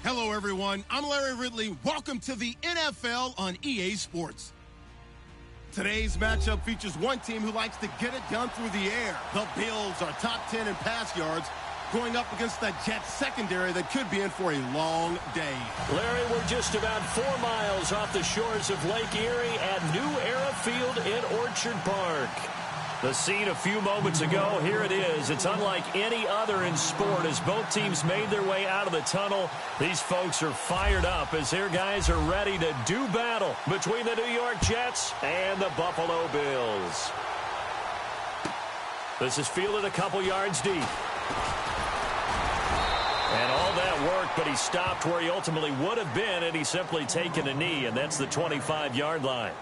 Hello, everyone. I'm Larry Ridley. Welcome to the NFL on EA Sports. Today's matchup features one team who likes to get it done through the air. The Bills are top 10 in pass yards, going up against the Jets secondary that could be in for a long day. Larry, we're just about 4 miles off the shores of Lake Erie at New Era Field in Orchard Park. The scene a few moments ago, here it is. It's unlike any other in sport as both teams made their way out of the tunnel. These folks are fired up as their guys are ready to do battle between the New York Jets and the Buffalo Bills. This is fielded a couple yards deep. And all that worked, but he stopped where he ultimately would have been, and he's simply taken a knee, and that's the 25-yard line.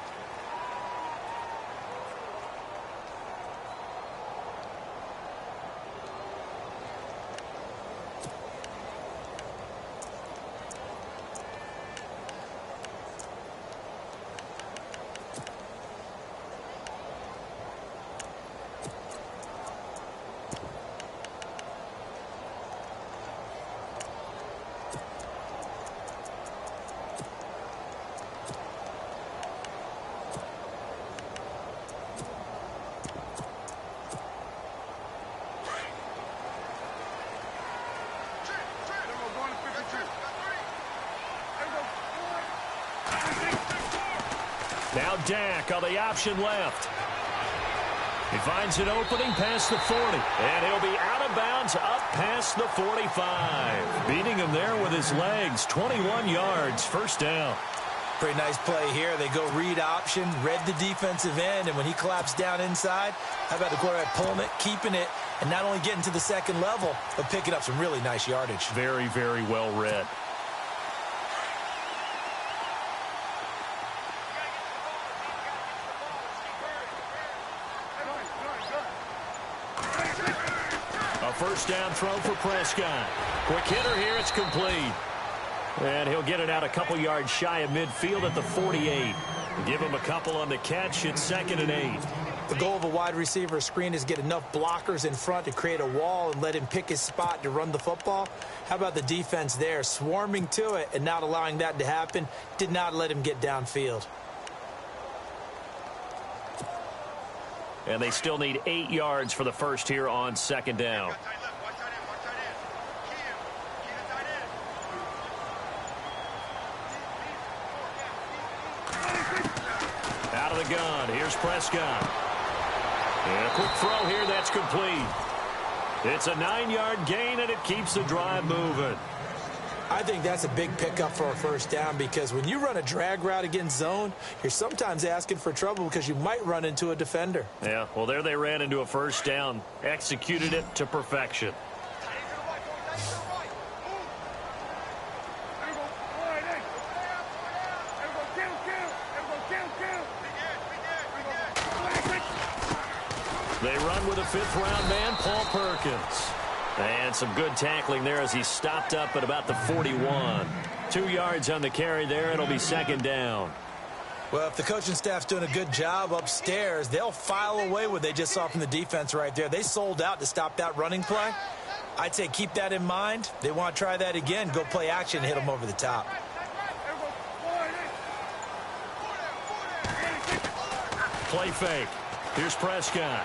Now Dak on the option left. He finds an opening past the 40. And he'll be out of bounds up past the 45. Beating him there with his legs. 21 yards, first down. Pretty nice play here. They go read option, read the defensive end, and when he collapsed down inside, how about the quarterback pulling it, keeping it, and not only getting to the second level, but picking up some really nice yardage. Very, very well read. First down throw for Prescott. Quick hitter here. It's complete. And he'll get it out a couple yards shy of midfield at the 48. Give him a couple on the catch. It's 2nd and 8. The goal of a wide receiver screen is get enough blockers in front to create a wall and let him pick his spot to run the football. How about the defense there? Swarming to it and not allowing that to happen. Did not let him get downfield. And they still need 8 yards for the first here on 2nd down. Out of the gun. Here's Prescott. And a quick throw here. That's complete. It's a 9-yard gain, and it keeps the drive moving. I think that's a big pickup for a first down because when you run a drag route against zone, you're sometimes asking for trouble because you might run into a defender. Yeah, well, there they ran into a first down. Executed it to perfection. They run with a 5th-round man, Paul Perkins. And some good tackling there as he stopped up at about the 41. 2 yards on the carry there. It'll be 2nd down. Well, if the coaching staff's doing a good job upstairs, they'll file away what they just saw from the defense right there. They sold out to stop that running play. I'd say keep that in mind. They want to try that again. Go play action and hit them over the top. Play fake. Here's Prescott.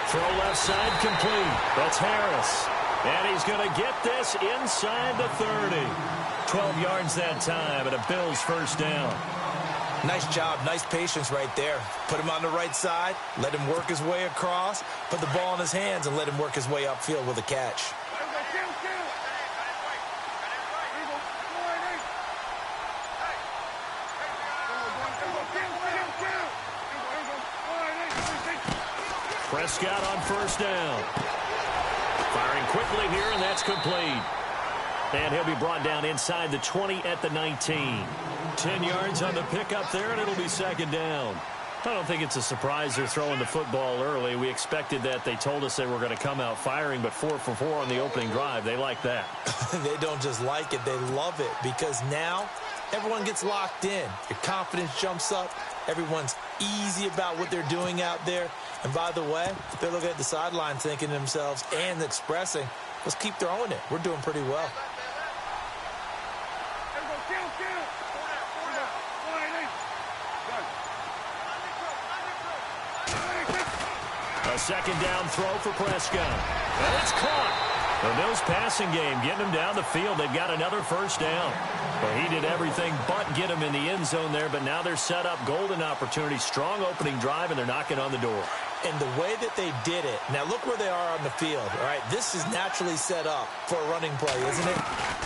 Throw left side complete. That's Harris. And he's going to get this inside the 30. 12 yards that time and a Bills first down. Nice job. Nice patience right there. Put him on the right side. Let him work his way across. Put the ball in his hands and let him work his way upfield with a catch. Prescott on first down. Firing quickly here, and that's complete. And he'll be brought down inside the 20 at the 19. 10 yards on the pickup there, and it'll be 2nd down. I don't think it's a surprise they're throwing the football early. We expected that. They told us they were going to come out firing, but 4 for 4 on the opening drive. They like that. They don't just like it. They love it because now everyone gets locked in. Your confidence jumps up. Everyone's easy about what they're doing out there. And by the way, they're looking at the sideline thinking to themselves and expressing, let's keep throwing it. We're doing pretty well. A second down throw for Prescott. And it's caught. The Bills passing game getting him down the field. They've got another first down. Well, he did everything but get him in the end zone there, but now they're set up. Golden opportunity, strong opening drive, and they're knocking on the door. And the way that they did it, now look where they are on the field, all right? This is naturally set up for a running play, isn't it?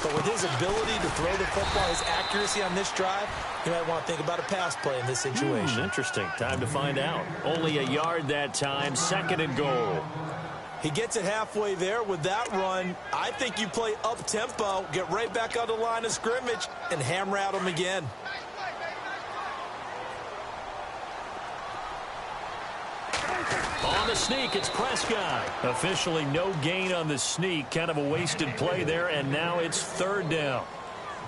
But with his ability to throw the football, his accuracy on this drive, you might want to think about a pass play in this situation. Interesting. Time to find out. Only a yard that time, second and goal. He gets it halfway there with that run. I think you play up-tempo, get right back on the line of scrimmage, and hammer at him again. On the sneak, it's Prescott. Officially no gain on the sneak. Kind of a wasted play there, and now it's third down.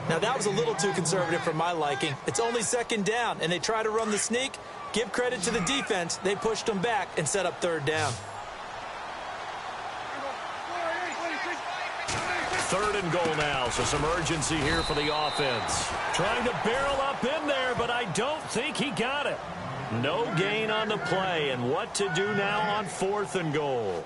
Now, that was a little too conservative for my liking. It's only second down, and they try to run the sneak. Give credit to the defense. They pushed them back and set up third down. Third and goal now, so some urgency here for the offense. Trying to barrel up in there, but I don't think he got it. No gain on the play, and what to do now on fourth and goal.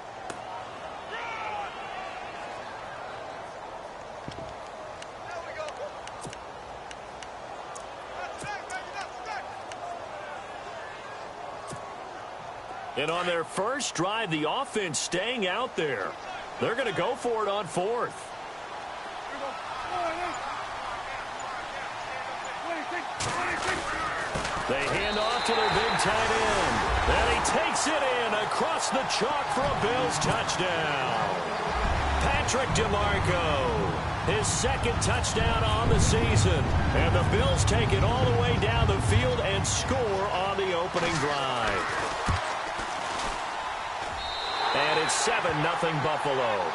And on their first drive, the offense staying out there. They're going to go for it on fourth. They hand off to their big tight end. And he takes it in across the chalk for a Bills touchdown. Patrick DeMarco, his second touchdown on the season. And the Bills take it all the way down the field and score on the opening drive. And it's 7-0 Buffalo.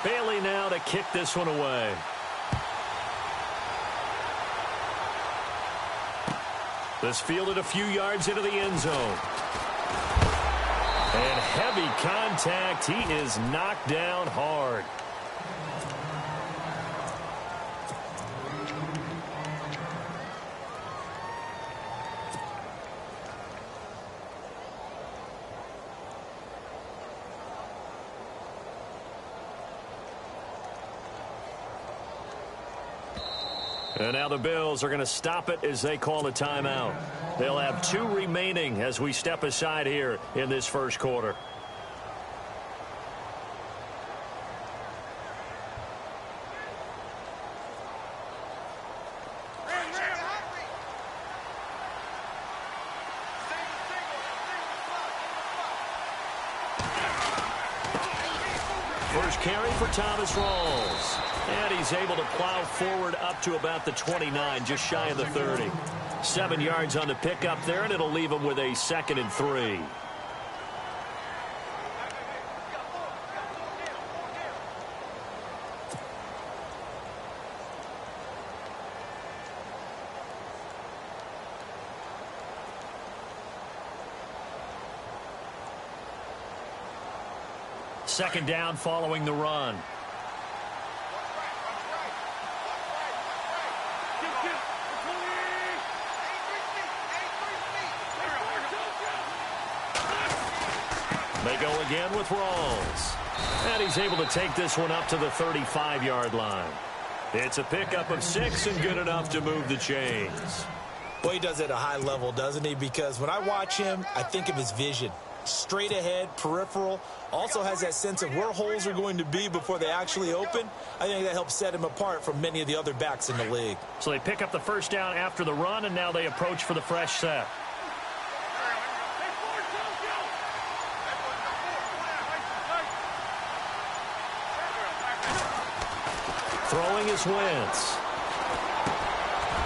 Bailey now to kick this one away. This fielded a few yards into the end zone. And heavy contact. He is knocked down hard. And now the Bills are going to stop it as they call a timeout. They'll have 2 remaining as we step aside here in this first quarter. First carry for Thomas Rawls. And he's able to plow forward up to about the 29, just shy of the 30. 7 yards on the pickup there, and it'll leave him with a 2nd and 3. Second down following the run. They go again with Rawls. And he's able to take this one up to the 35-yard line. It's a pickup of 6 and good enough to move the chains. Boy, he does it at a high level, doesn't he? Because when I watch him, I think of his vision. Straight ahead, peripheral. Also has that sense of where holes are going to be before they actually open. I think that helps set him apart from many of the other backs in the league. So they pick up the first down after the run, and now they approach for the fresh set. Throwing is Wentz.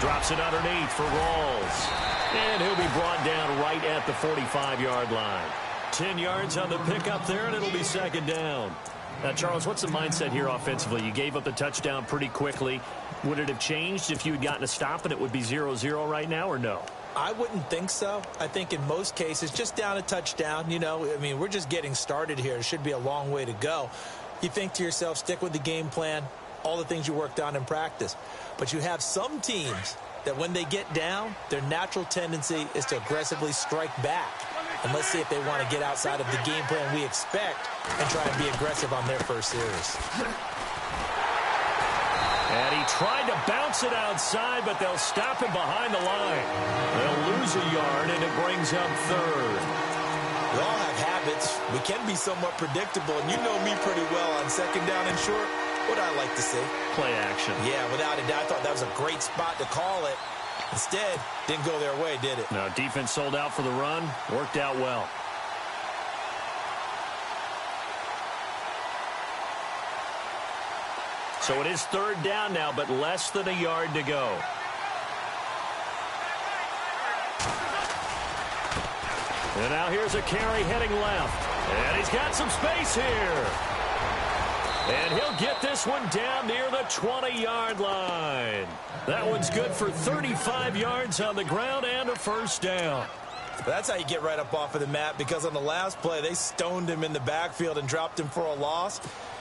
Drops it underneath for Rawls. And he'll be brought down right at the 45-yard line. 10 yards on the pickup there, and it'll be second down. Now, Charles, what's the mindset here offensively? You gave up the touchdown pretty quickly. Would it have changed if you had gotten a stop and it would be 0-0 right now, or no? I wouldn't think so. I think in most cases, just down a touchdown, you know, I mean, we're just getting started here. It should be a long way to go. You think to yourself, stick with the game plan, all the things you worked on in practice. But you have some teams that when they get down, their natural tendency is to aggressively strike back. And let's see if they want to get outside of the game plan we expect and try and be aggressive on their first series. And he tried to bounce it outside, but they'll stop him behind the line. They'll lose a yard, and it brings up third. We all have habits. We can be somewhat predictable, and you know me pretty well on second down and short. What I like to see. Play action. Yeah, without a doubt. I thought that was a great spot to call it. Instead, didn't go their way, did it? No, defense sold out for the run. Worked out well. So it is third down now, but less than a yard to go. And now here's a carry heading left. And he's got some space here. And he'll get this one down near the 20-yard line. That one's good for 35 yards on the ground and a first down. That's how you get right up off of the mat, because on the last play, they stoned him in the backfield and dropped him for a loss.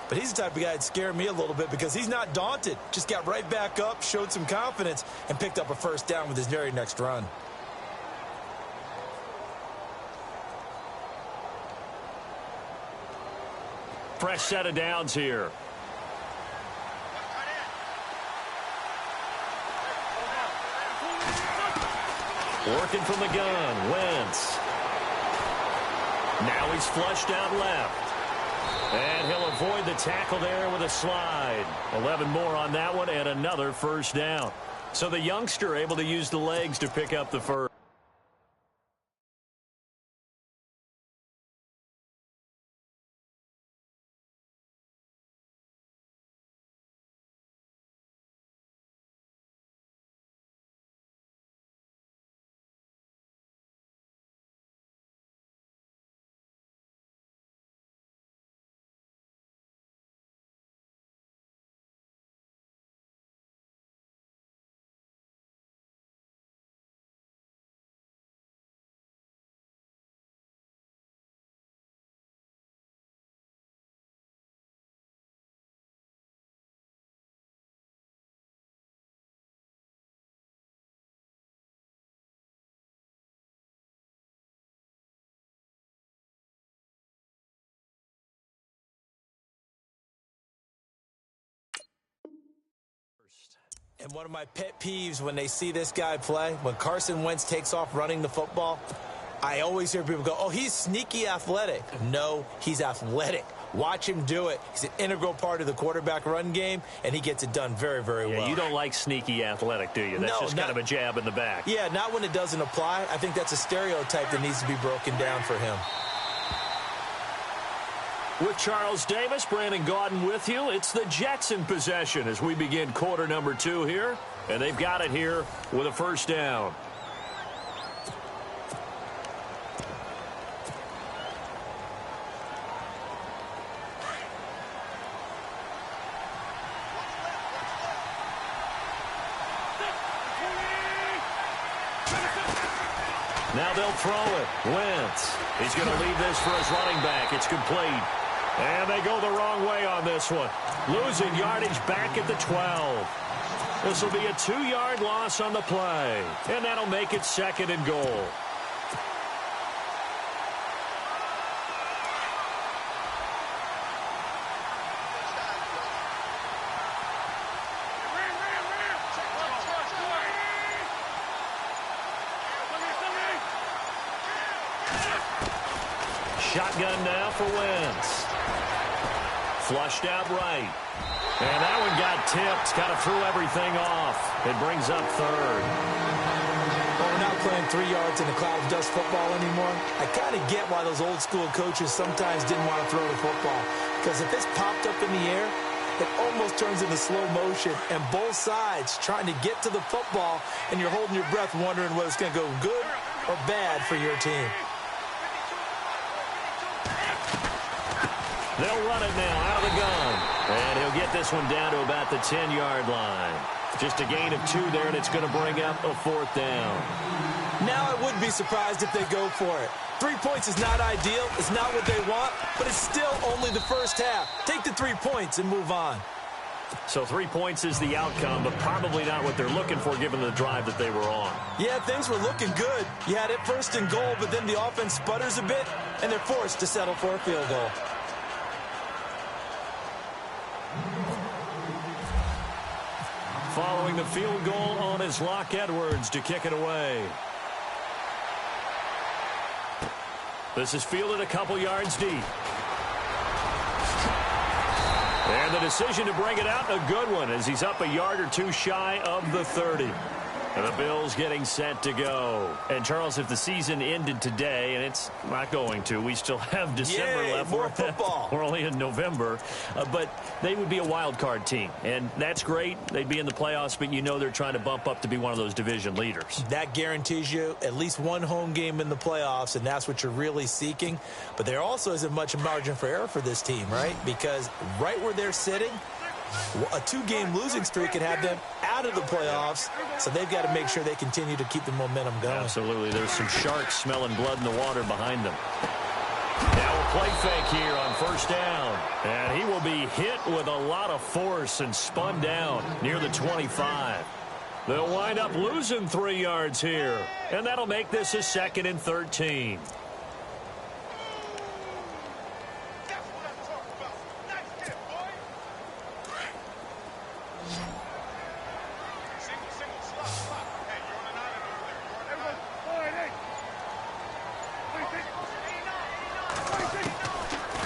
But he's the type of guy that scared me a little bit because he's not daunted. Just got right back up, showed some confidence, and picked up a first down with his very next run. Fresh set of downs here. Working from the gun, Wentz. Now he's flushed out left. And he'll avoid the tackle there with a slide. 11 more on that one and another first down. So the youngster able to use the legs to pick up the first. And one of my pet peeves when they see this guy play, when Carson Wentz takes off running the football, I always hear people go, oh, he's sneaky athletic. No, he's athletic. Watch him do it. He's an integral part of the quarterback run game, and he gets it done very, very well. You don't like sneaky athletic, do you? That's just kind of a jab in the back. Yeah, not when it doesn't apply. I think that's a stereotype that needs to be broken down for him. With Charles Davis, Brandon Gaudin with you. It's the Jets in possession as we begin quarter number 2 here. And they've got it here with a first down. Now they'll throw it. Wentz. He's going to leave this for his running back. It's complete. And they go the wrong way on this one. Losing yardage back at the 12. This will be a 2-yard loss on the play. And that'll make it second and goal. Shotgun now for Wentz. Flushed out right. And that one got tipped. Kind of threw everything off. It brings up third. Well, we're not playing 3 yards in a cloud of dust football anymore. I kind of get why those old school coaches sometimes didn't want to throw the football. Because if it's popped up in the air, it almost turns into slow motion, and both sides trying to get to the football, and you're holding your breath wondering whether it's going to go good or bad for your team. They'll run it now out of the gun. And he'll get this one down to about the 10-yard line. Just a gain of 2 there, and it's going to bring up a 4th down. Now I wouldn't be surprised if they go for it. 3 points is not ideal. It's not what they want, but it's still only the first half. Take the 3 points and move on. So 3 points is the outcome, but probably not what they're looking for given the drive that they were on. Yeah, things were looking good. You had it 1st and goal, but then the offense sputters a bit, and they're forced to settle for a field goal. Following the field goal on is Locke Edwards to kick it away. This is fielded a couple yards deep. And the decision to bring it out, a good one, as he's up a yard or 2 shy of the 30. And the Bills getting set to go. And, Charles, if the season ended today, and it's not going to, we still have December left. More football. We're only in November. But they would be a wild card team. And that's great. They'd be in the playoffs, but you know they're trying to bump up to be one of those division leaders. That guarantees you at least one home game in the playoffs, and that's what you're really seeking. But there also isn't much margin for error for this team, right? Because right where they're sitting, a 2-game losing streak could have them out of the playoffs, so they've got to make sure they continue to keep the momentum going. Absolutely. There's some sharks smelling blood in the water behind them. Now a play fake here on 1st down, and he will be hit with a lot of force and spun down near the 25. They'll wind up losing 3 yards here, and that'll make this a 2nd and 13.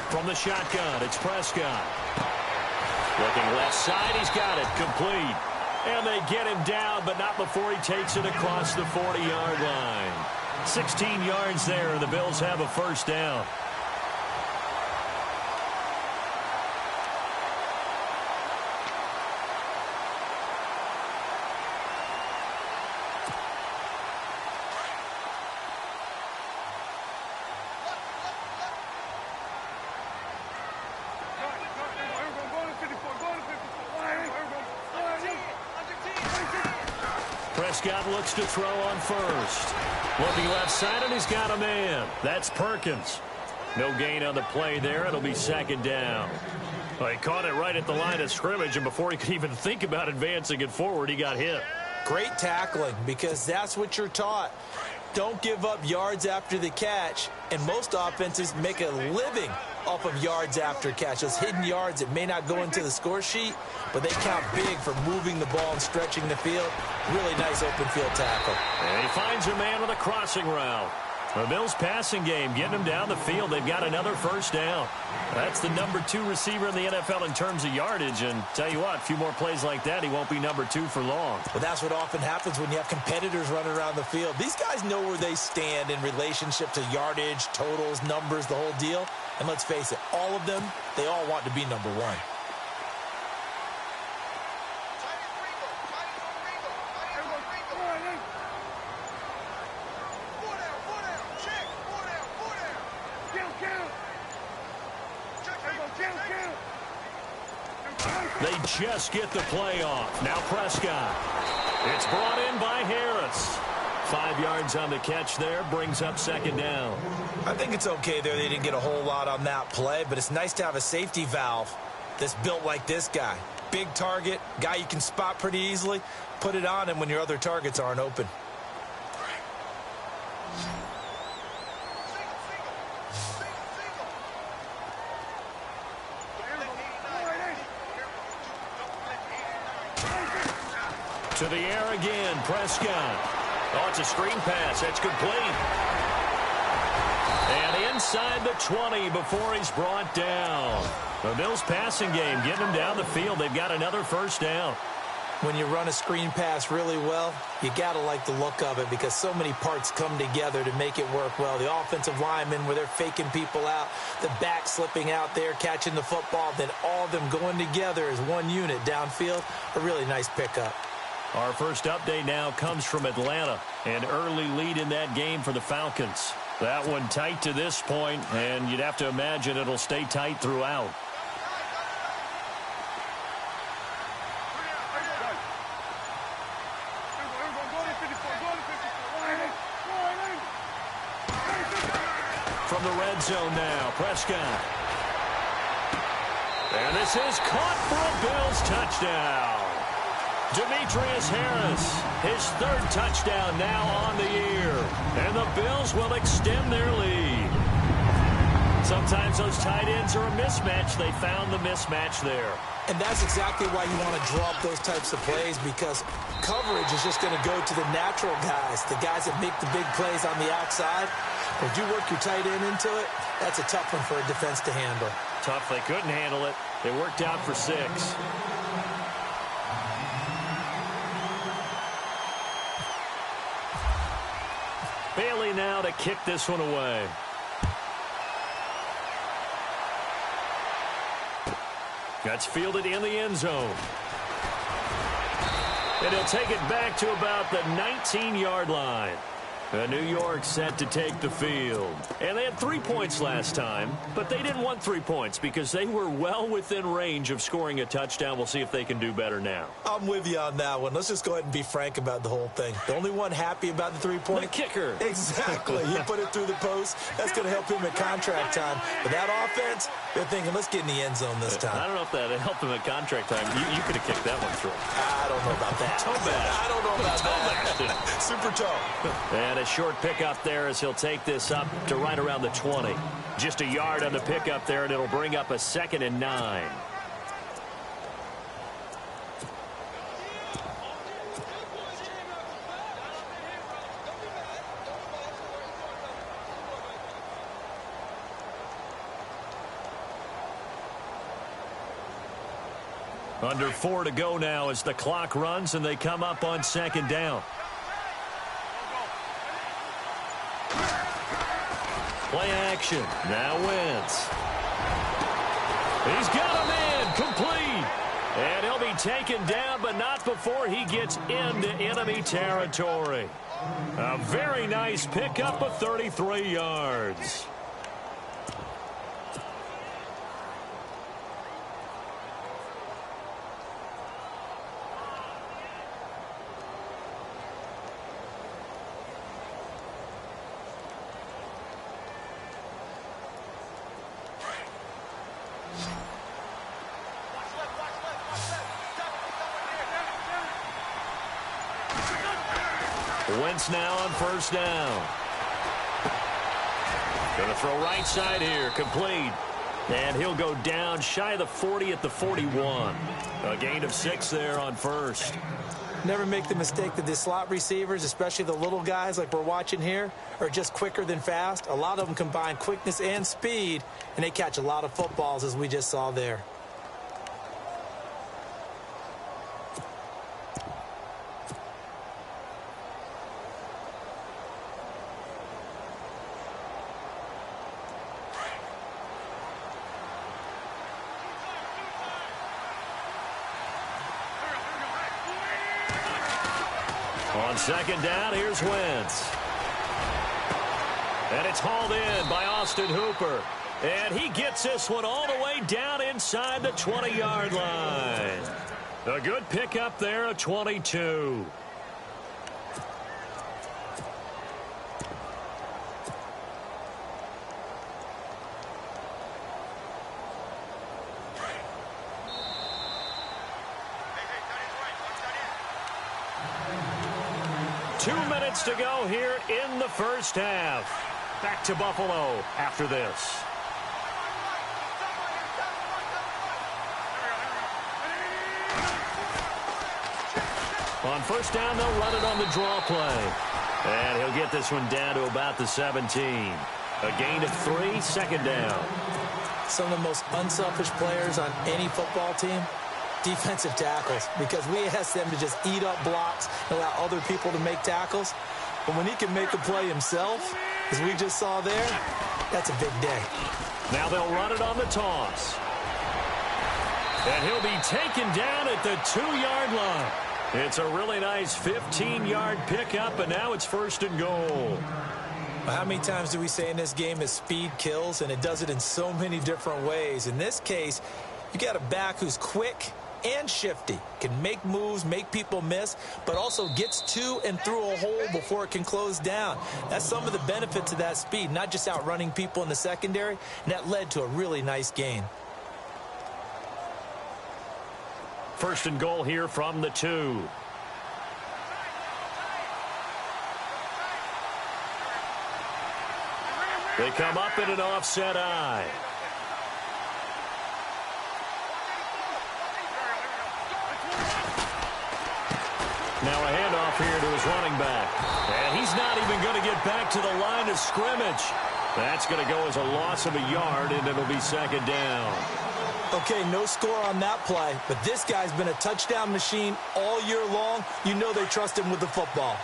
From the shotgun, it's Prescott. Looking left side, he's got it, complete. And they get him down, but not before he takes it across the 40-yard line. 16 yards there, and the Bills have a 1st down. Prescott looks to throw on 1st. Looking left side, and he's got a man. That's Perkins. No gain on the play there. It'll be 2nd down. Well, he caught it right at the line of scrimmage, and before he could even think about advancing it forward, he got hit. Great tackling, because that's what you're taught. Don't give up yards after the catch, and most offenses make a living off of yards after catch. Those hidden yards that may not go into the score sheet, but they count big for moving the ball and stretching the field. Really nice open field tackle. And he finds a man with a crossing route. The Bills passing game, getting him down the field. They've got another 1st down. That's the number 2 receiver in the NFL in terms of yardage. And tell you what, a few more plays like that, he won't be number 2 for long. Well, that's what often happens when you have competitors running around the field. These guys know where they stand in relationship to yardage, totals, numbers, the whole deal. And let's face it, all of them, they all want to be number 1. They just get the play off. Now Prescott. It's brought in by Harris. 5 yards on the catch there, brings up 2nd down. I think it's okay there. They didn't get a whole lot on that play, but it's nice to have a safety valve that's built like this guy. Big target, guy you can spot pretty easily. Put it on him when your other targets aren't open. To the air again, Prescott. Oh, it's a screen pass. That's complete. And inside the 20 before he's brought down. The Bills passing game, getting him down the field. They've got another 1st down. When you run a screen pass really well, you got to like the look of it because so many parts come together to make it work well. The offensive linemen, where they're faking people out, the back slipping out there, catching the football, then all of them going together as one unit downfield. A really nice pickup. Our first update now comes from Atlanta. An early lead in that game for the Falcons. That one tight to this point, and you'd have to imagine it'll stay tight throughout. From the red zone now, Prescott. And this is caught for a Bills touchdown. Demetrius Harris, his third touchdown now on the year. And the Bills will extend their lead. Sometimes those tight ends are a mismatch. They found the mismatch there. And that's exactly why you want to draw up those types of plays, because coverage is just going to go to the natural guys, the guys that make the big plays on the outside. If you work your tight end into it, that's a tough one for a defense to handle. Tough. They couldn't handle it. They worked out for 6. Bailey now to kick this one away. That's fielded in the end zone. And he'll take it back to about the 19-yard line. New York set to take the field. And they had 3 points last time, but they didn't want 3 points because they were well within range of scoring a touchdown. We'll see if they can do better now. I'm with you on that one. Let's just go ahead and be frank about the whole thing. The only one happy about the 3-point? The kicker. Exactly. He put it through the post. That's going to help him at contract time. But that offense, they're thinking, let's get in the end zone this time. I don't know if that helped him at contract time. You could have kicked that one through. I don't know about that. Toe bash. I don't know about that. Super toe. And a short pickup there as he'll take this up to right around the 20. Just a yard on the pickup there, and it'll bring up a 2nd and 9. Under 4 to go now as the clock runs and they come up on 2nd down. Play action. Now Wentz. He's got him in. Complete. And he'll be taken down, but not before he gets into enemy territory. A very nice pickup of 33 yards. Wentz now on 1st down. Going to throw right side here. Complete. And he'll go down shy of the 40 at the 41. A gain of 6 there on 1st. Never make the mistake that the slot receivers, especially the little guys like we're watching here, are just quicker than fast. A lot of them combine quickness and speed, and they catch a lot of footballs, as we just saw there. On 2nd down, here's Wentz. And it's hauled in by Austin Hooper. And he gets this one all the way down inside the 20-yard line. A good pickup there, a 22. To go here in the first half. Back to Buffalo after this. On 1st down, they'll run it on the draw play. And he'll get this one down to about the 17. A gain of 3, 2nd down. Some of the most unselfish players on any football team, defensive tackles, because we ask them to just eat up blocks and allow other people to make tackles. But when he can make a play himself, as we just saw there, that's a big day. Now they'll run it on the toss. And he'll be taken down at the 2-yard line. It's a really nice 15-yard pickup, and now it's 1st and goal. How many times do we say in this game that speed kills, and it does it in so many different ways? In this case, you got a back who's quick and shifty, can make moves, make people miss, but also gets to and through a hole before it can close down. That's some of the benefits of that speed, not just outrunning people in the secondary, and that led to a really nice gain. 1st and goal here from the 2. They come up in an offset eye. Now a handoff here to his running back. And he's not even going to get back to the line of scrimmage. That's going to go as a loss of a yard, and it'll be 2nd down. Okay, no score on that play, but this guy's been a touchdown machine all year long. You know they trust him with the football.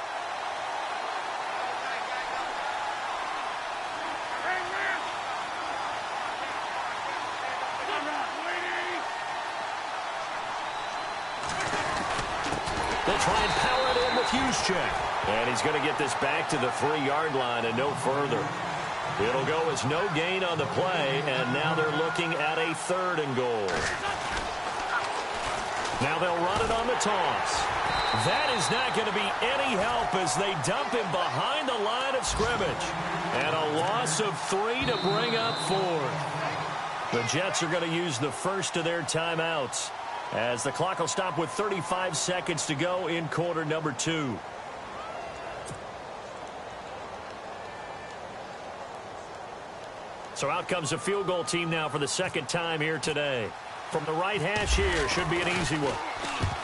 They'll try and power it in with Juszczyk. And he's going to get this back to the 3-yard line and no further. It'll go as no gain on the play, and now they're looking at a 3rd and goal. Now they'll run it on the toss. That is not going to be any help as they dump him behind the line of scrimmage. And a loss of 3 to bring up 4. The Jets are going to use the first of their timeouts, as the clock will stop with 35 seconds to go in quarter number 2. So out comes a field goal team now for the 2nd time here today. From the right hash here, should be an easy one.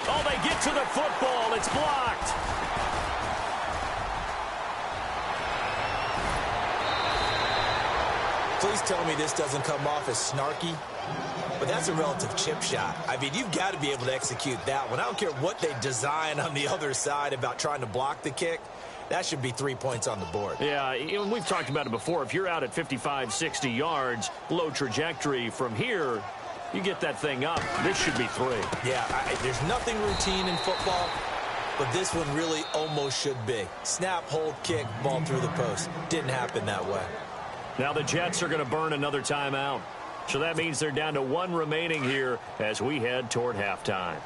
Oh, they get to the football. It's blocked. Please tell me this doesn't come off as snarky, but that's a relative chip shot. I mean, you've got to be able to execute that one. I don't care what they design on the other side about trying to block the kick. That should be 3 points on the board. Yeah, we've talked about it before. If you're out at 55, 60 yards, low trajectory from here, you get that thing up. This should be 3. Yeah, there's nothing routine in football, but this one really almost should be. Snap, hold, kick, ball through the post. Didn't happen that way. Now the Jets are going to burn another timeout. So that means they're down to 1 remaining here as we head toward halftime.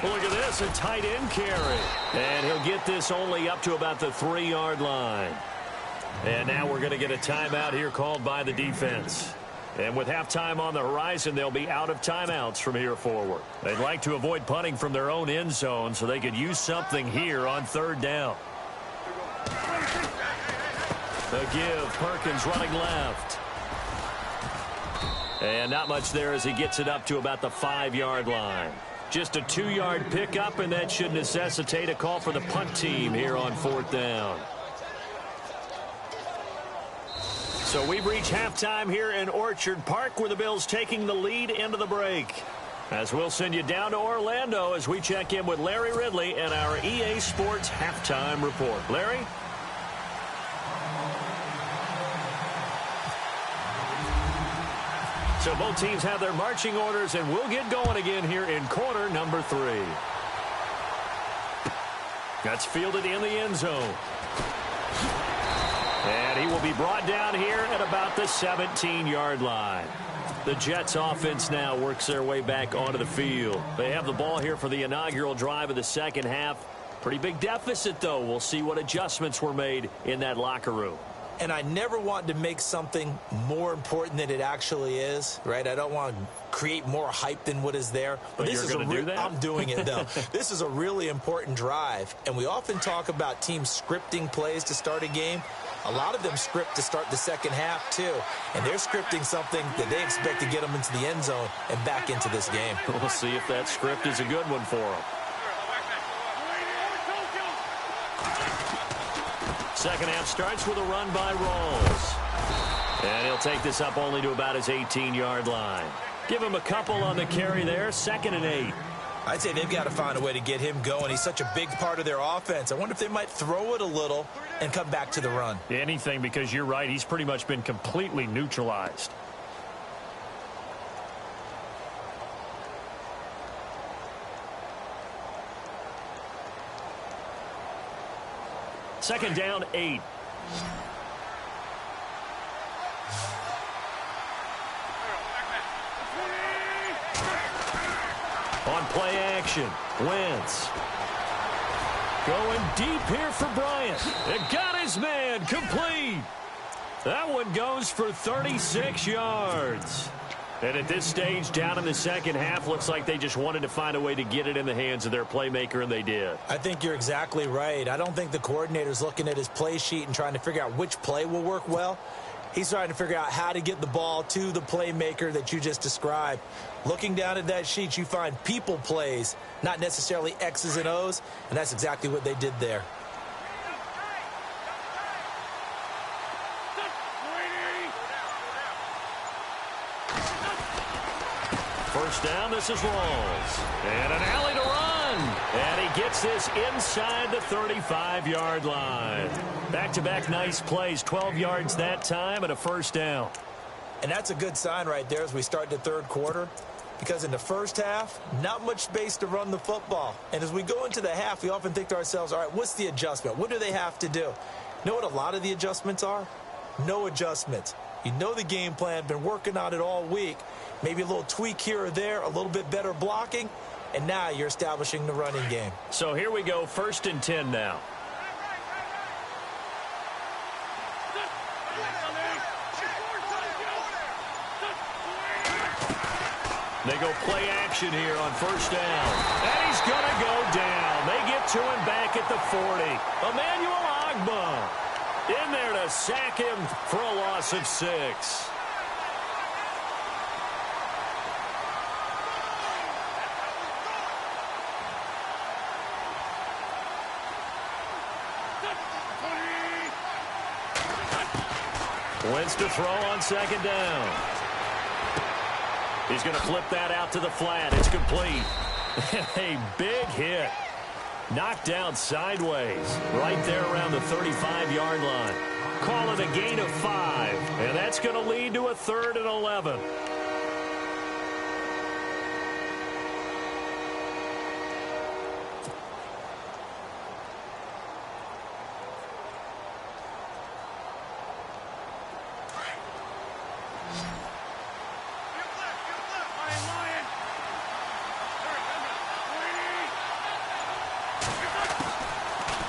Well, look at this, a tight end carry. And he'll get this only up to about the 3-yard line. And now we're going to get a timeout here called by the defense. And with halftime on the horizon, they'll be out of timeouts from here forward. They'd like to avoid punting from their own end zone so they could use something here on 3rd down. The give, Perkins running left. And not much there as he gets it up to about the 5-yard line. Just a 2-yard pickup, and that should necessitate a call for the punt team here on 4th down. So we've reached halftime here in Orchard Park, where the Bills taking the lead into the break. As we'll send you down to Orlando as we check in with Larry Ridley and our EA Sports Halftime Report. Larry? So both teams have their marching orders, and we'll get going again here in quarter number 3. That's fielded in the end zone. And he will be brought down here at about the 17-yard line. The Jets offense now works their way back onto the field. They have the ball here for the inaugural drive of the 2nd half. Pretty big deficit, though. We'll see what adjustments were made in that locker room. And I never want to make something more important than it actually is, right? I don't want to create more hype than what is there. But this is going to do that? I'm doing it, though. This is a really important drive. And we often talk about teams scripting plays to start a game. A lot of them script to start the 2nd half, too. And they're scripting something that they expect to get them into the end zone and back into this game. We'll see if that script is a good one for them. 2nd half starts with a run by Rawls. And he'll take this up only to about his 18-yard line. Give him a couple on the carry there, 2nd and 8. I'd say they've got to find a way to get him going. He's such a big part of their offense. I wonder if they might throw it a little and come back to the run. Anything, because you're right. He's pretty much been completely neutralized. Second down, 8. On play action, Wentz. Going deep here for Bryant. It got his man complete. That one goes for 36 yards. And at this stage, down in the second half, looks like they just wanted to find a way to get it in the hands of their playmaker, and they did. I think you're exactly right. I don't think the coordinator's looking at his play sheet and trying to figure out which play will work well. He's trying to figure out how to get the ball to the playmaker that you just described. Looking down at that sheet, you find people plays, not necessarily X's and O's, and that's exactly what they did there. First down, this is Rawls. And an alley to run. And he gets this inside the 35-yard line. Back-to-back nice plays, 12 yards that time and a first down. And that's a good sign right there as we start the third quarter, because in the first half, not much space to run the football. And as we go into the half, we often think to ourselves, all right, what's the adjustment? What do they have to do? You know what a lot of the adjustments are? No adjustments. You know the game plan, been working on it all week. Maybe a little tweak here or there, a little bit better blocking, and now you're establishing the running game. So here we go, 1st and 10 now. They go play action here on first down. And he's going to go down. They get to him back at the 40. Emmanuel Ogbah in there to sack him for a loss of 6. Wentz to throw on 2nd down. He's going to flip that out to the flat. It's complete. A big hit. Knocked down sideways. Right there around the 35-yard line. Call it a gain of 5. And that's going to lead to a 3rd and 11.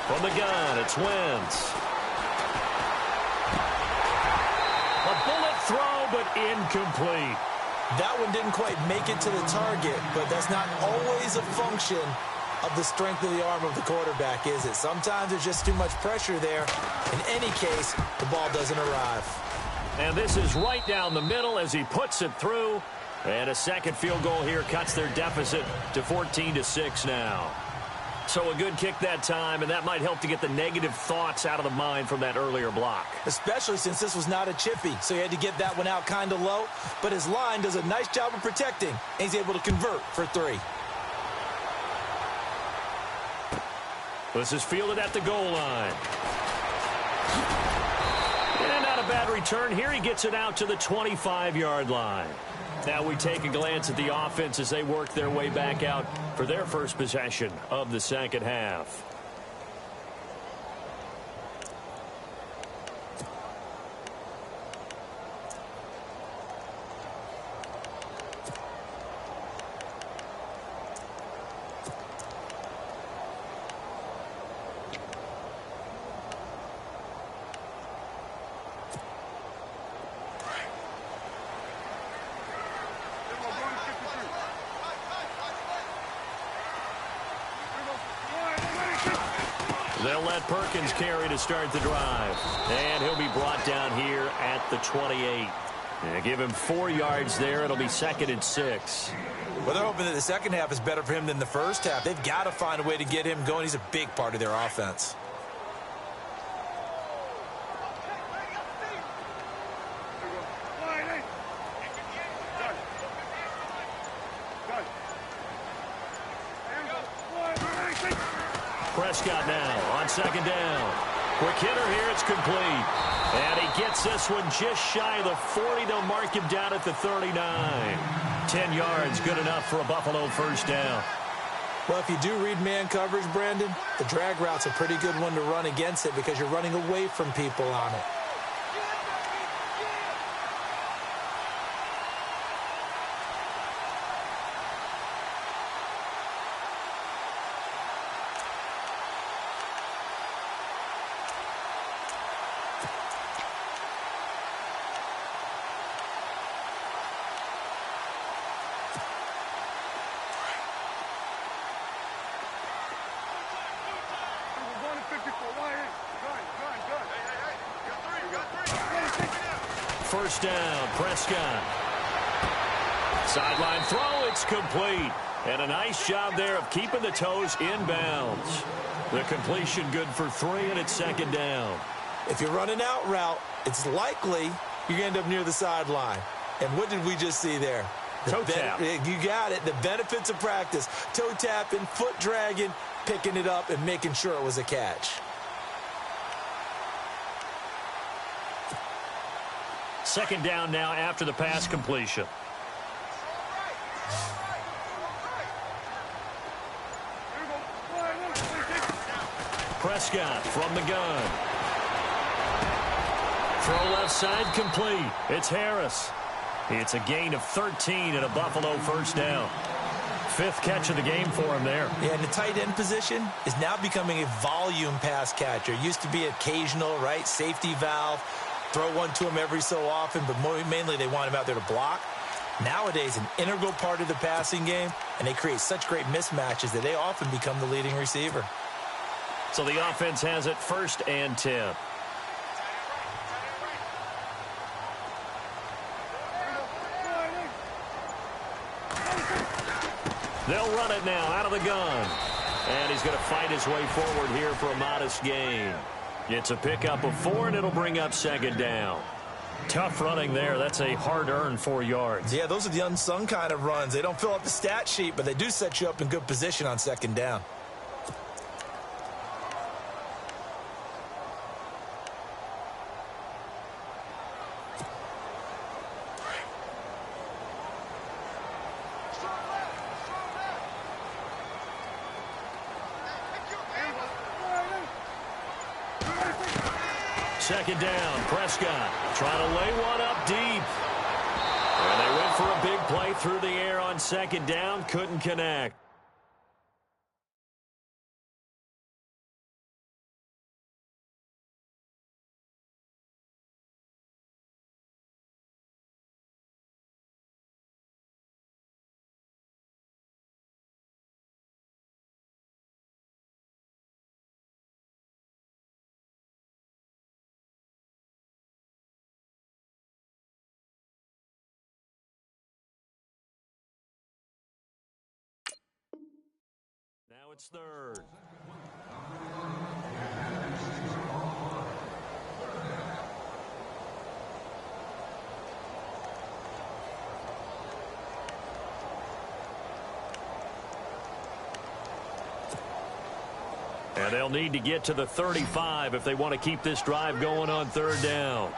From the gun, it's Wentz. A bullet throw, but incomplete. That one didn't quite make it to the target, but that's not always a function of the strength of the arm of the quarterback, is it? Sometimes there's just too much pressure there. In any case, the ball doesn't arrive. And this is right down the middle as he puts it through. And a second field goal here cuts their deficit to 14-6 now. So a good kick that time, and that might help to get the negative thoughts out of the mind from that earlier block. Especially since this was not a chippy, so he had to get that one out kind of low. But his line does a nice job of protecting, and he's able to convert for 3. This is fielded at the goal line. And not a bad return. Here he gets it out to the 25-yard line. Now we take a glance at the offense as they work their way back out for their first possession of the second half. They'll let Perkins carry to start the drive. And he'll be brought down here at the 28. And give him 4 yards there. It'll be 2nd and 6. Well, they're hoping that the second half is better for him than the first half. They've got to find a way to get him going. He's a big part of their offense. Prescott now on second down. Quick hitter here. It's complete. And he gets this one just shy of the 40. They'll mark him down at the 39. 10 yards, good enough for a Buffalo first down. Well, if you do read man coverage, Brandon, the drag route's a pretty good one to run against it because you're running away from people on it. First down, Prescott. Sideline throw, it's complete. And a nice job there of keeping the toes inbounds. The completion good for 3, and it's second down. If you're running out route, it's likely you're going to end up near the sideline. And what did we just see there? Toe tap. You got it. The benefits of practice. Toe tapping, foot dragging, picking it up, and making sure it was a catch. Second down now after the pass completion. Prescott from the gun. Throw left side complete. It's Harris. It's a gain of 13 and a Buffalo first down. 5th catch of the game for him there. Yeah, and the tight end position is now becoming a volume pass catcher. Used to be occasional, right? Safety valve. Throw one to him every so often, but mainly they want him out there to block. Nowadays, an integral part of the passing game, and they create such great mismatches that they often become the leading receiver. So the offense has it 1st and 10. They'll run it now out of the gun. And he's going to fight his way forward here for a modest gain. It's a pickup of 4, and it'll bring up second down. Tough running there. That's a hard-earned 4 yards. Yeah, those are the unsung kind of runs. They don't fill up the stat sheet, but they do set you up in good position on second down. Second down, Prescott trying to lay one up deep. And they went for a big play through the air on second down, couldn't connect. Now it's 3rd. And they'll need to get to the 35 if they want to keep this drive going on 3rd down.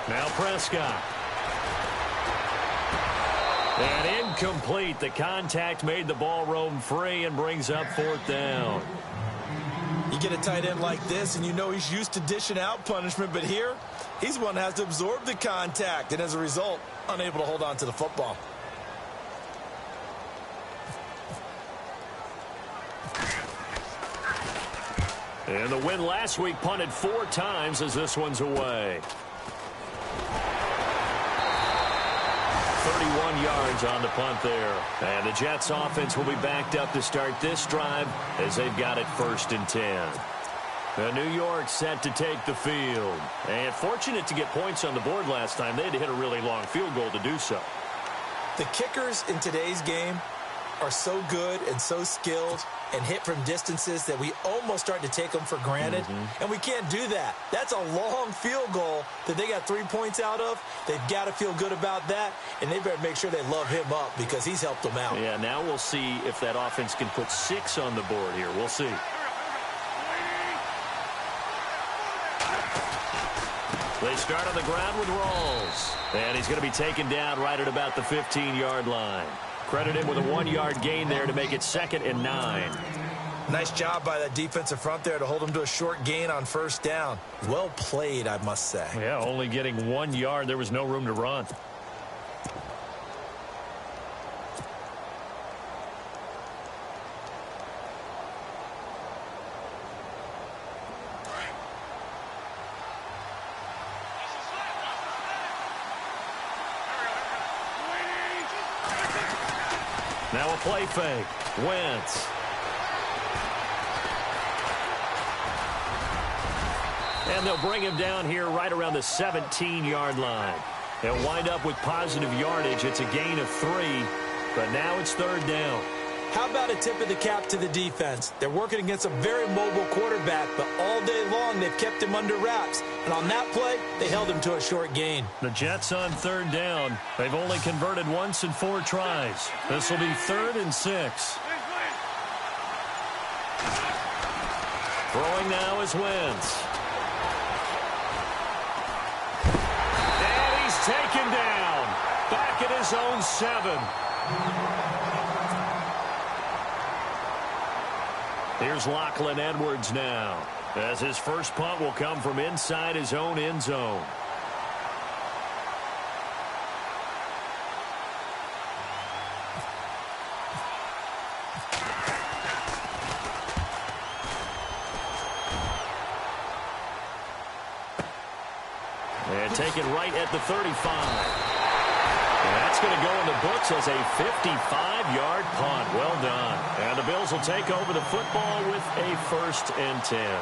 Now Prescott. And incomplete. The contact made the ball roam free and brings up 4th down. You get a tight end like this, and you know he's used to dishing out punishment, but here, he's one that has to absorb the contact, and as a result, unable to hold on to the football. And the win last week punted 4 times as this one's away. 31 yards on the punt there. And the Jets offense will be backed up to start this drive as they've got it 1st and 10. The New York set to take the field. And fortunate to get points on the board last time. They had to hit a really long field goal to do so. The kickers in today's game are so good and so skilled and hit from distances that we almost start to take them for granted, and we can't do that. That's a long field goal that they got 3 points out of. They've got to feel good about that, and they better make sure they love him up because he's helped them out. Yeah, now we'll see if that offense can put 6 on the board here. We'll see. They start on the ground with Rawls, and he's going to be taken down right at about the 15-yard line. Credit him with a 1-yard gain there to make it 2nd and 9. Nice job by that defensive front there to hold him to a short gain on first down. Well played, I must say. Yeah, only getting 1 yard. There was no room to run. Now a play fake. Wentz. And they'll bring him down here right around the 17-yard line. They'll wind up with positive yardage. It's a gain of 3, but now it's 3rd down. How about a tip of the cap to the defense? They're working against a very mobile quarterback, but all day long they've kept him under wraps. And on that play, they held him to a short gain. The Jets on 3rd down. They've only converted once in 4 tries. This will be 3rd and 6. Throwing now is Wentz. And he's taken down. Back at his own 7. Here's Lachlan Edwards now, as his first punt will come from inside his own end zone. And taken right at the 35. And that's going to go in the books as a 55-yard punt. Well done. And the Bills will take over the football with a 1st and 10.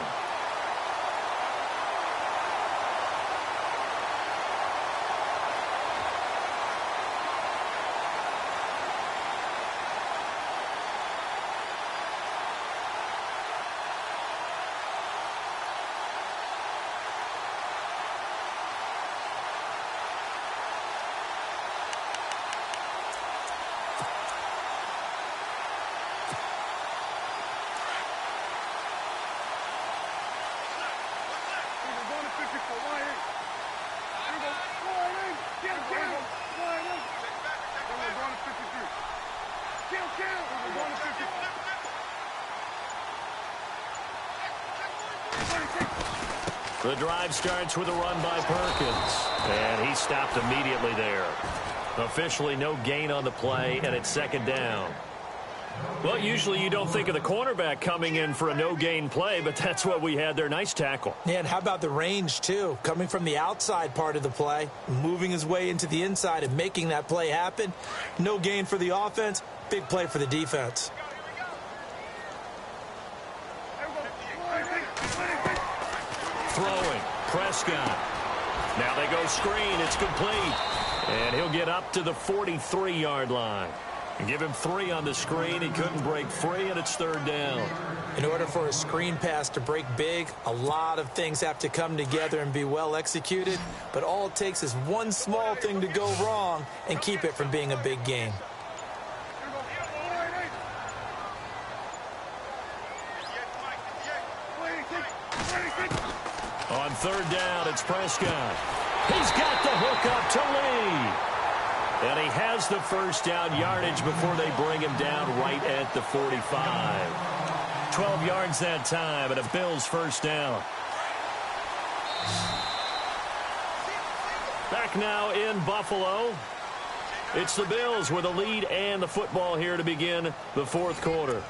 The drive starts with a run by Perkins, and he stopped immediately there. Officially no gain on the play, and it's 2nd down. Well, usually you don't think of the cornerback coming in for a no-gain play, but that's what we had there. Nice tackle. Yeah, and how about the range, too? Coming from the outside part of the play, moving his way into the inside and making that play happen. No gain for the offense, big play for the defense. Throwing, Prescott. Now they go screen, it's complete. And he'll get up to the 43-yard line. And give him 3 on the screen. He couldn't break free, and it's 3rd down. In order for a screen pass to break big, a lot of things have to come together and be well executed. But all it takes is one small thing to go wrong and keep it from being a big gain. On 3rd down, it's Prescott. He's got the hook up to Lee. And he has the 1st down yardage before they bring him down right at the 45. 12 yards that time, and a Bills 1st down. Back now in Buffalo. It's the Bills with a lead and the football here to begin the 4th quarter.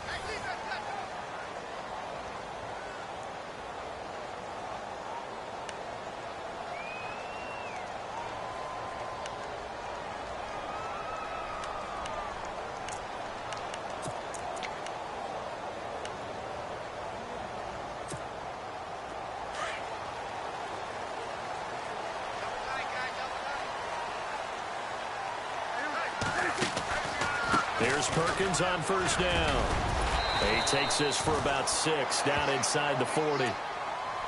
Here's Perkins on first down. He takes this for about 6 down inside the 40. All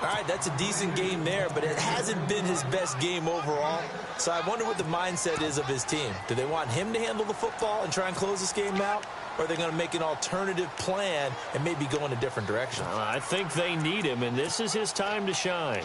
right, that's a decent game there, but it hasn't been his best game overall. So I wonder what the mindset is of his team. Do they want him to handle the football and try and close this game out? Or are they going to make an alternative plan and maybe go in a different direction? I think they need him, and this is his time to shine.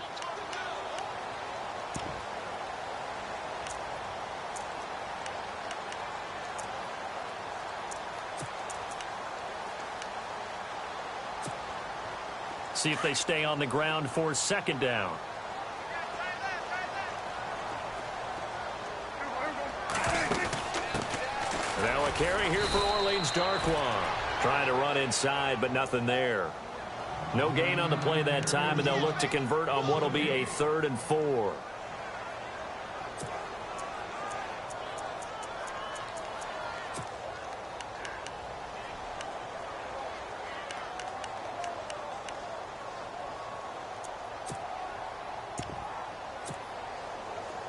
See if they stay on the ground for second down. Now a carry here for Orleans Darkwan. Trying to run inside, but nothing there. No gain on the play that time, and they'll look to convert on what will be a 3rd and 4.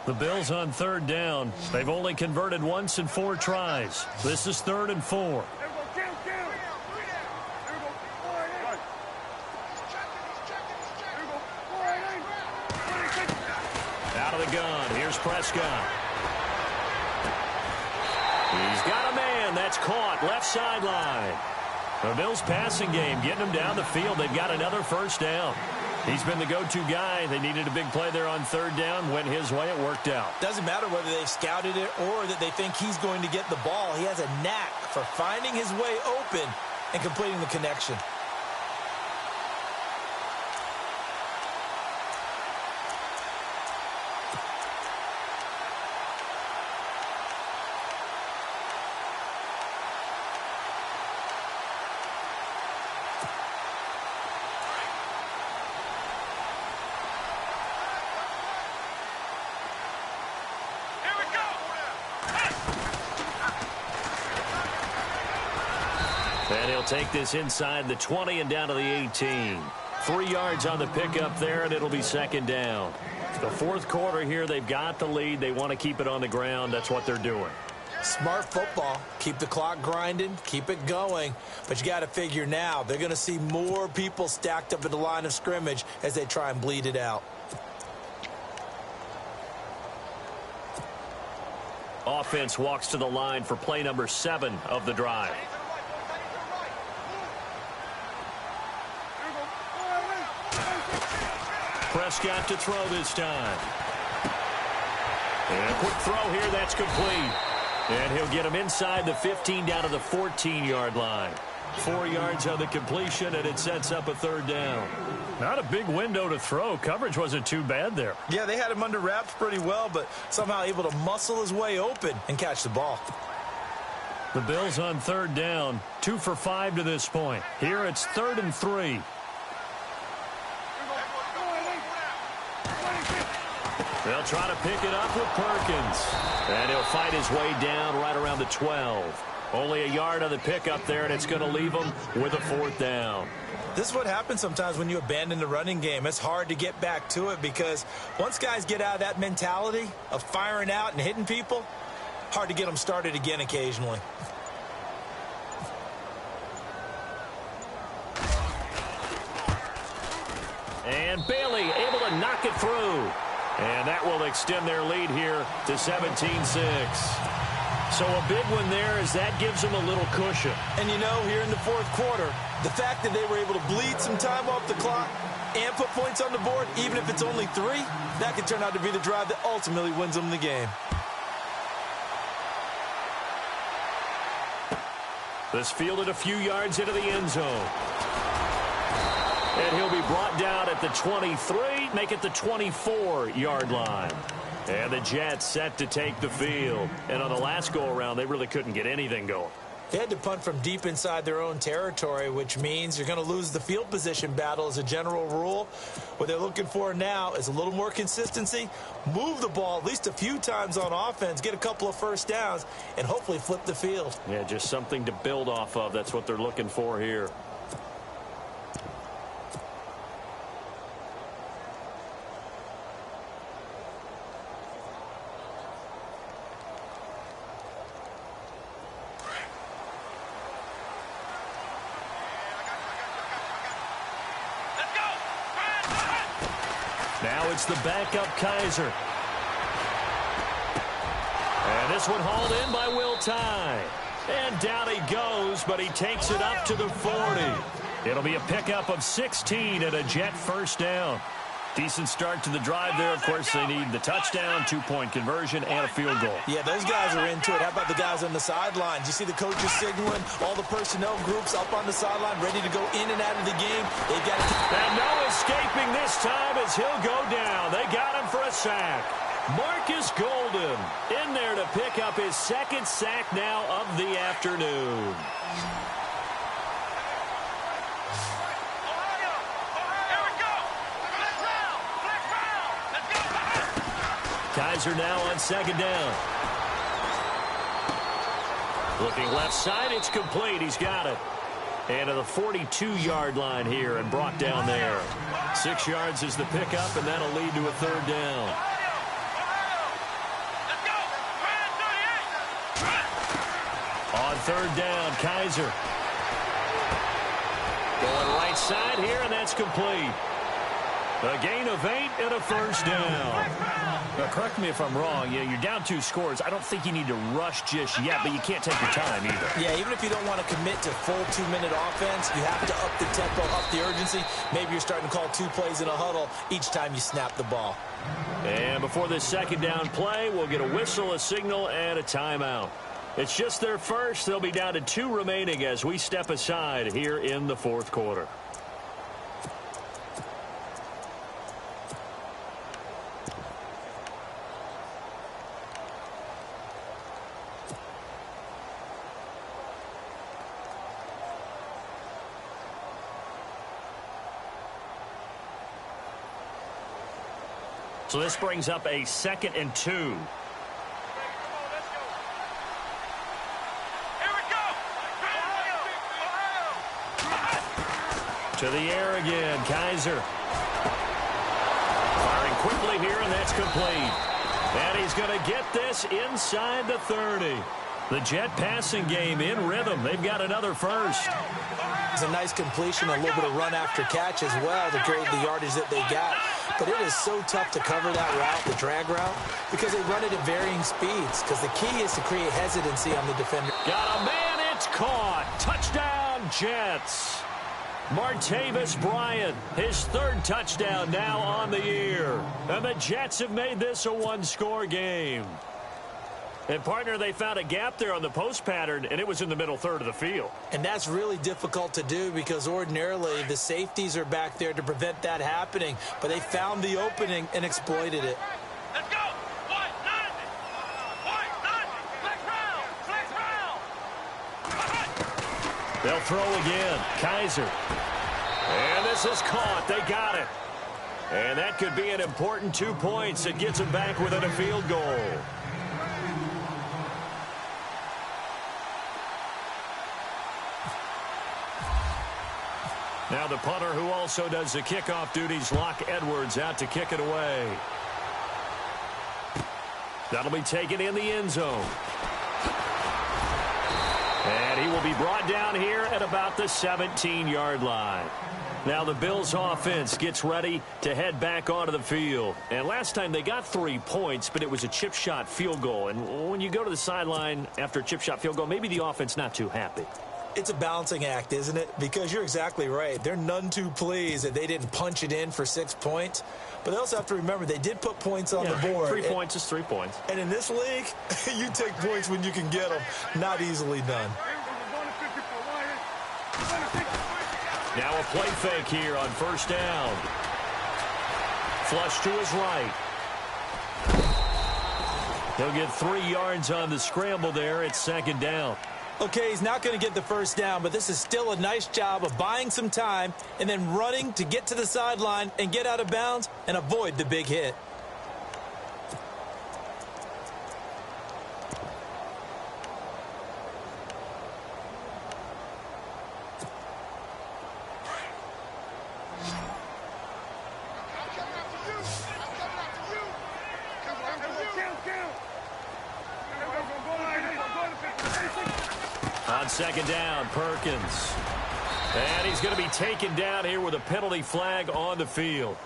The Bills on 3rd down. They've only converted once in 4 tries. This is 3rd and 4. Out of the gun. Here's Prescott. He's got a man. That's caught. Left sideline. The Bills passing game getting them down the field. They've got another first down. He's been the go-to guy. They needed a big play there on 3rd down. Went his way. It worked out. Doesn't matter whether they've scouted it or that they think he's going to get the ball. He has a knack for finding his way open and completing the connection. And he'll take this inside the 20 and down to the 18. 3 yards on the pickup there, and it'll be second down. The 4th quarter here, they've got the lead. They want to keep it on the ground. That's what they're doing. Smart football. Keep the clock grinding. Keep it going. But you got to figure now, they're going to see more people stacked up at the line of scrimmage as they try and bleed it out. Offense walks to the line for play number 7 of the drive. Prescott to throw this time. And a quick throw here. That's complete. And he'll get him inside the 15 down to the 14-yard line. 4 yards on the completion, and it sets up a 3rd down. Not a big window to throw. Coverage wasn't too bad there. Yeah, they had him under wraps pretty well, but somehow able to muscle his way open and catch the ball. The Bills on 3rd down. 2 for 5 to this point. Here it's 3rd and 3. They'll try to pick it up with Perkins. And he'll fight his way down right around the 12. Only a yard on the pickup there, and it's going to leave him with a 4th down. This is what happens sometimes when you abandon the running game. It's hard to get back to it because once guys get out of that mentality of firing out and hitting people, hard to get them started again occasionally. And Bailey able to knock it through. And that will extend their lead here to 17-6. So a big one there as that gives them a little cushion. And you know, here in the 4th quarter, the fact that they were able to bleed some time off the clock and put points on the board, even if it's only 3, that could turn out to be the drive that ultimately wins them the game. This fielded a few yards into the end zone. And he'll be brought down at the 23, make it the 24-yard line. And the Jets set to take the field. And on the last go-around, they really couldn't get anything going. They had to punt from deep inside their own territory, which means you're going to lose the field position battle as a general rule. What they're looking for now is a little more consistency, move the ball at least a few times on offense, get a couple of first downs, and hopefully flip the field. Yeah, just something to build off of. That's what they're looking for here. Now it's the backup Kaiser. And this one hauled in by Will Tye. And down he goes, but he takes it up to the 40. It'll be a pickup of 16 and a Jet first down. Decent start to the drive there. Of course, they need the touchdown, 2-point conversion, and a field goal. Yeah, those guys are into it. How about the guys on the sidelines? You see the coaches signaling, all the personnel groups up on the sideline, ready to go in and out of the game. They've got to... And no escaping this time as he'll go down. They got him for a sack. Marcus Golden in there to pick up his second sack now of the afternoon. Kaiser now on second down. Looking left side, it's complete. He's got it. And to the 42-yard line here and brought down there. 6 yards is the pickup, and that'll lead to a third down. On third down, Kaiser. Going right side here, and that's complete. A gain of 8 and a first down. Now, correct me if I'm wrong. Yeah, you're down 2 scores. I don't think you need to rush just yet, but you can't take your time either. Yeah, even if you don't want to commit to full 2-minute offense, you have to up the tempo, up the urgency. Maybe you're starting to call 2 plays in a huddle each time you snap the ball. And before this second down play, we'll get a whistle, a signal, and a timeout. It's just their first. They'll be down to 2 remaining as we step aside here in the fourth quarter. So this brings up a 2nd and 2. To the air again, Kaiser. Firing quickly here, and that's complete. And he's going to get this inside the 30. The Jet passing game in rhythm. They've got another first. It's a nice completion, a little bit of run after catch as well to create the yardage that they got. But it is so tough to cover that route, the drag route, because they run it at varying speeds. Because the key is to create hesitancy on the defender. Got a man, it's caught. Touchdown, Jets. Martavis Bryant, his 3rd touchdown now on the year. And the Jets have made this a 1-score game. And, partner, they found a gap there on the post pattern, and it was in the middle third of the field. And that's really difficult to do because ordinarily the safeties are back there to prevent that happening. But they found the opening and exploited it. Let's go! White, nothing! White, nothing! Flex round! They'll throw again. Kaiser. And this is caught. They got it. And that could be an important 2 points. It gets them back within a field goal. Now the punter who also does the kickoff duties, Locke Edwards, out to kick it away. That'll be taken in the end zone. And he will be brought down here at about the 17-yard line. Now the Bills offense gets ready to head back onto the field. And last time they got 3 points, but it was a chip shot field goal. And when you go to the sideline after a chip shot field goal, maybe the offense not too happy. It's a balancing act, isn't it? Because you're exactly right. They're none too pleased that they didn't punch it in for 6 points. But they also have to remember they did put points on the board. 3 points is 3 points. And in this league, you take points when you can get them. Not easily done. Now a play fake here on first down. Flush to his right. He'll get 3 yards on the scramble there at second down. Okay, he's not going to get the first down, but this is still a nice job of buying some time and then running to get to the sideline and get out of bounds and avoid the big hit. On second down, Perkins. And he's going to be taken down here with a penalty flag on the field.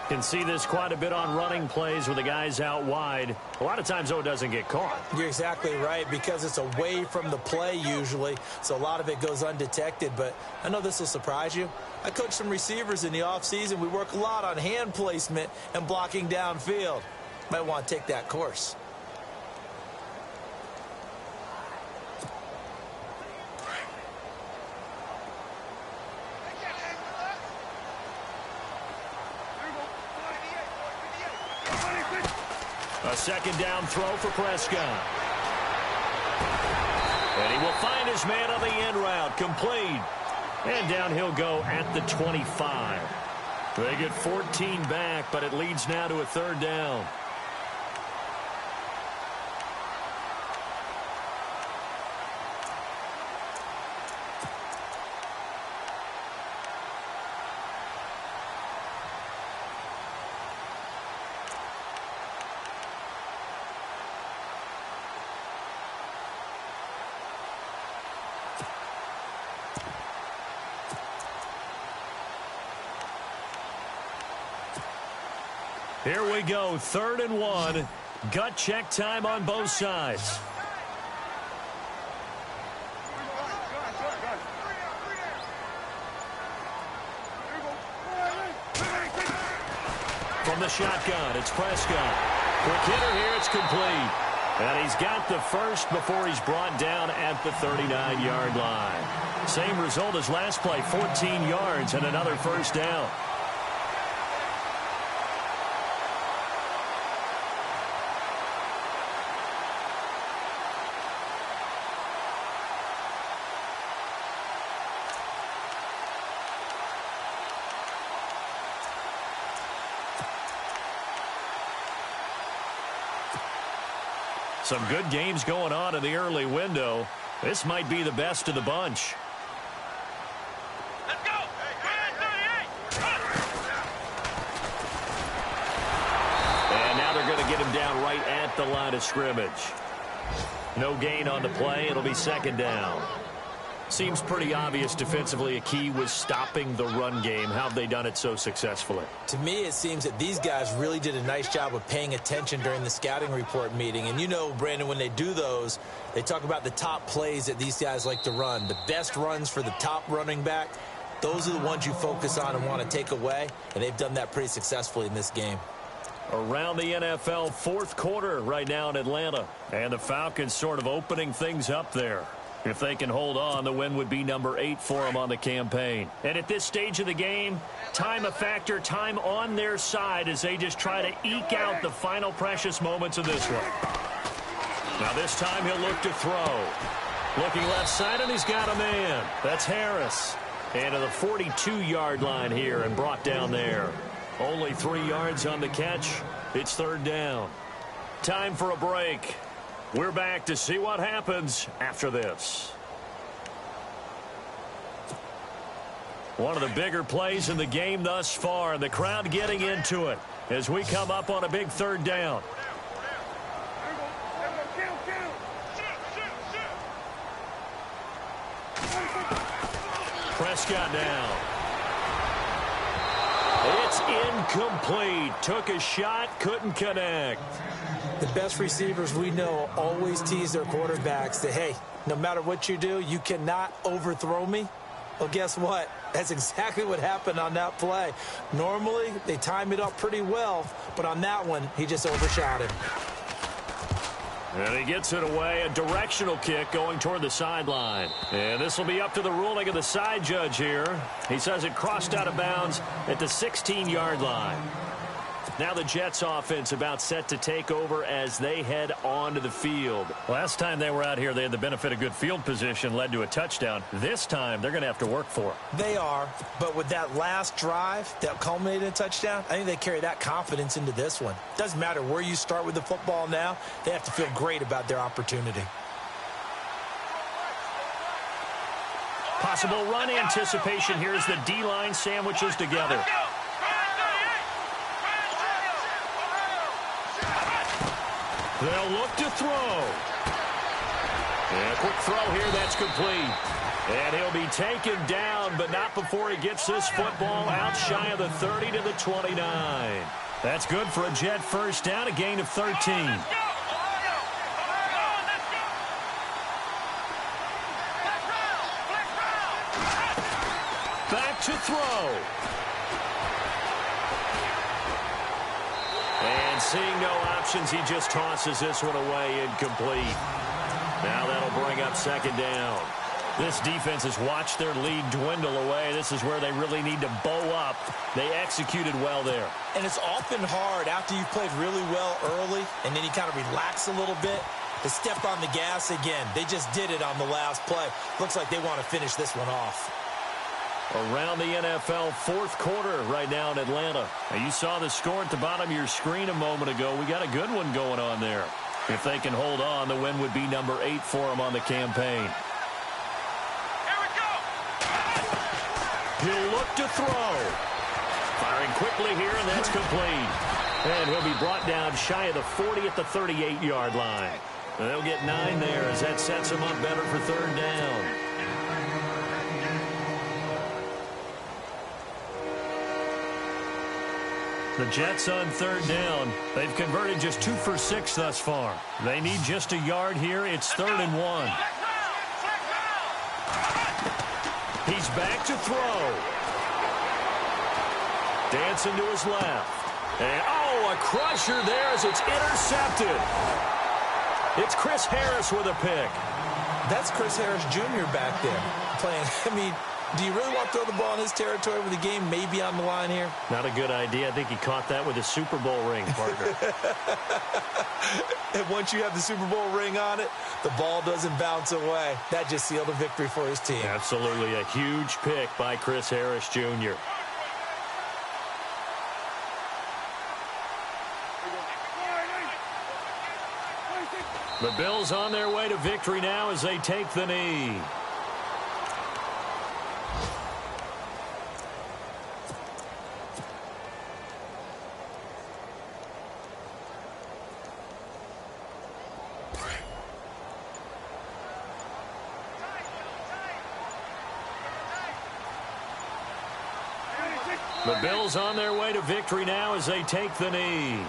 Can see this quite a bit on running plays with the guys out wide. A lot of times, though, it doesn't get caught. You're exactly right, because it's away from the play usually, so a lot of it goes undetected. But I know this will surprise you. I coach some receivers in the offseason. We work a lot on hand placement and blocking downfield. Might want to take that course. A second down throw for Prescott. And he will find his man on the end route. Complete. And down he'll go at the 25. They get 14 back, but it leads now to a third down. Here we go, 3rd and 1. Gut check time on both sides. From the shotgun, it's Prescott. Quick hitter here, it's complete. And he's got the first before he's brought down at the 39-yard line. Same result as last play, 14 yards and another first down. Some good games going on in the early window. This might be the best of the bunch. Let's go. And now they're going to get him down right at the line of scrimmage. No gain on the play. It'll be second down. Seems pretty obvious defensively a key was stopping the run game. How have they done it so successfully? To me, it seems that these guys really did a nice job of paying attention during the scouting report meeting. And you know, Brandon, when they do those, they talk about the top plays that these guys like to run. The best runs for the top running back, those are the ones you focus on and want to take away. And they've done that pretty successfully in this game. Around the NFL, 4th quarter right now in Atlanta. And the Falcons sort of opening things up there. If they can hold on, the win would be number 8 for them on the campaign. And at this stage of the game, time a factor, time on their side as they just try to eke out the final precious moments of this one. Now this time he'll look to throw. Looking left side, and he's got a man. That's Harris. And to the 42-yard line here and brought down there. Only 3 yards on the catch. It's 3rd down. Time for a break. We're back to see what happens after this. One of the bigger plays in the game thus far, and the crowd getting into it as we come up on a big 3rd down. Prescott down. It's incomplete. Took a shot, couldn't connect. The best receivers we know always tease their quarterbacks that, hey, no matter what you do, you cannot overthrow me. Well, guess what? That's exactly what happened on that play. Normally, they time it up pretty well, but on that one, he just overshot him. And he gets it away, a directional kick going toward the sideline. And this will be up to the ruling of the side judge here. He says it crossed out of bounds at the 16-yard line. Now the Jets offense about set to take over as they head onto the field. Last time they were out here, they had the benefit of good field position, led to a touchdown. This time, they're going to have to work for it. They are, but with that last drive that culminated in a touchdown, I think they carry that confidence into this one. Doesn't matter where you start with the football now, they have to feel great about their opportunity. Possible run anticipation here as the D-line sandwiches together. They'll look to throw. And a quick throw here, that's complete. And he'll be taken down, but not before he gets this football out shy of the 30 to the 29. That's good for a Jet first down, a gain of 13. Back to throw. And seeing no options, he just tosses this one away incomplete. Now that'll bring up second down. This defense has watched their lead dwindle away. This is where they really need to bow up. They executed well there. And it's often hard after you've played really well early and then you kind of relax a little bit to step on the gas again. They just did it on the last play. Looks like they want to finish this one off. Around the NFL fourth quarter right now in Atlanta. Now you saw the score at the bottom of your screen a moment ago. We got a good one going on there. If they can hold on, the win would be number 8 for them on the campaign. He'll look to throw. Firing quickly here, and that's complete. And he'll be brought down shy of the 40 at the 38-yard line. And they'll get 9 there as that sets them up better for third down. The Jets on third down. They've converted just 2 for 6 thus far. They need just a yard here. It's 3rd and 1. He's back to throw. Dancing to his left. And, oh, a crusher there as it's intercepted. It's Chris Harris with a pick. That's Chris Harris Jr. back there playing. I mean, do you really want to throw the ball in his territory with the game maybe on the line here? Not a good idea. I think he caught that with a Super Bowl ring, partner. And once you have the Super Bowl ring on it, the ball doesn't bounce away. That just sealed a victory for his team. Absolutely a huge pick by Chris Harris Jr. The Bills on their way to victory now as they take the knee. The Bills on their way to victory now as they take the knee.